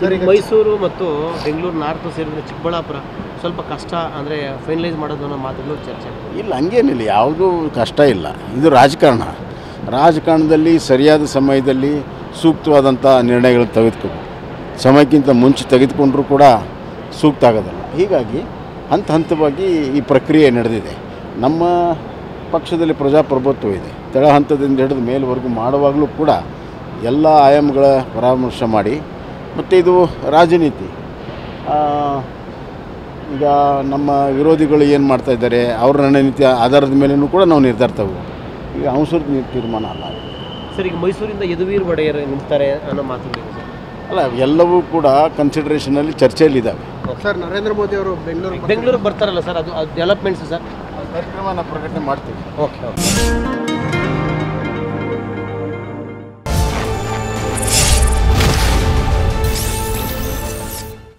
ಮೈಸೂರು ಮತ್ತು ಬೆಂಗಳೂರು ನಾರ್ತ್ ಸೇರಿದ್ರೆ ಚಿಕ್ಕಬಳ್ಳಾಪುರ ಸ್ವಲ್ಪ ಕಷ್ಟ ಅಂದರೆ ಫೈನಲೈಸ್ ಮಾಡೋದು ಅನ್ನೋ ಮಾತುಗಳು ಚರ್ಚೆ ಇಲ್ಲ, ಹಂಗೇನಿಲ್ಲ, ಯಾವುದೂ ಕಷ್ಟ ಇಲ್ಲ. ಇದು ರಾಜಕಾರಣದಲ್ಲಿ ಸರಿಯಾದ ಸಮಯದಲ್ಲಿ ಸೂಕ್ತವಾದಂಥ ನಿರ್ಣಯಗಳು ತೆಗೆದುಕೋಬೇಕು. ಸಮಯಕ್ಕಿಂತ ಮುಂಚೆ ತೆಗೆದುಕೊಂಡ್ರೂ ಕೂಡ ಸೂಕ್ತ ಆಗೋದಲ್ಲ. ಹೀಗಾಗಿ ಹಂತವಾಗಿ ಈ ಪ್ರಕ್ರಿಯೆ ನಡೆದಿದೆ. ನಮ್ಮ ಪಕ್ಷದಲ್ಲಿ ಪ್ರಜಾಪ್ರಭುತ್ವ ಇದೆ. ತಳ ಹಂತದಿಂದ ಹಿಡಿದು ಮೇಲ್ವರೆಗೂ ಮಾಡುವಾಗಲೂ ಕೂಡ ಎಲ್ಲ ಆಯಾಮಗಳ ಪರಾಮರ್ಶೆ ಮಾಡಿ, ಮತ್ತು ಇದು ರಾಜನೀತಿ. ಈಗ ನಮ್ಮ ವಿರೋಧಿಗಳು ಏನು ಮಾಡ್ತಾಯಿದ್ದಾರೆ, ಅವ್ರ ರಣನೀತಿ ಆಧಾರದ ಮೇಲೂ ಕೂಡ ನಾವು ನಿರ್ಧಾರ ತಗೋಬೇಕು. ಈಗ ಅವಸರದ ತೀರ್ಮಾನ ಅಲ್ಲ. ಸರ್, ಈಗ ಮೈಸೂರಿಂದ ಯದುವೀರ್ ಒಡೆಯರ್ ನಿಲ್ತಾರೆ ಅನ್ನೋ ಮಾತುಗಳಿದೆ ಅಲ್ಲ, ಎಲ್ಲವೂ ಕೂಡ ಕನ್ಸಿಡರೇಷನಲ್ಲಿ ಚರ್ಚೆಯಲ್ಲಿದ್ದಾವೆ. ಸರ್, ನರೇಂದ್ರ ಮೋದಿ ಅವರು ಬೆಂಗಳೂರಿಗೆ ಬರ್ತಾರಲ್ಲ ಸರ್, ಅದು ಡೆವಲಪ್ಮೆಂಟ್ಸ್ ಸರ್, ಕಾರ್ಯಕ್ರಮನ ಪ್ರಕಟಣೆ ಮಾಡ್ತೀವಿ. ಓಕೆ.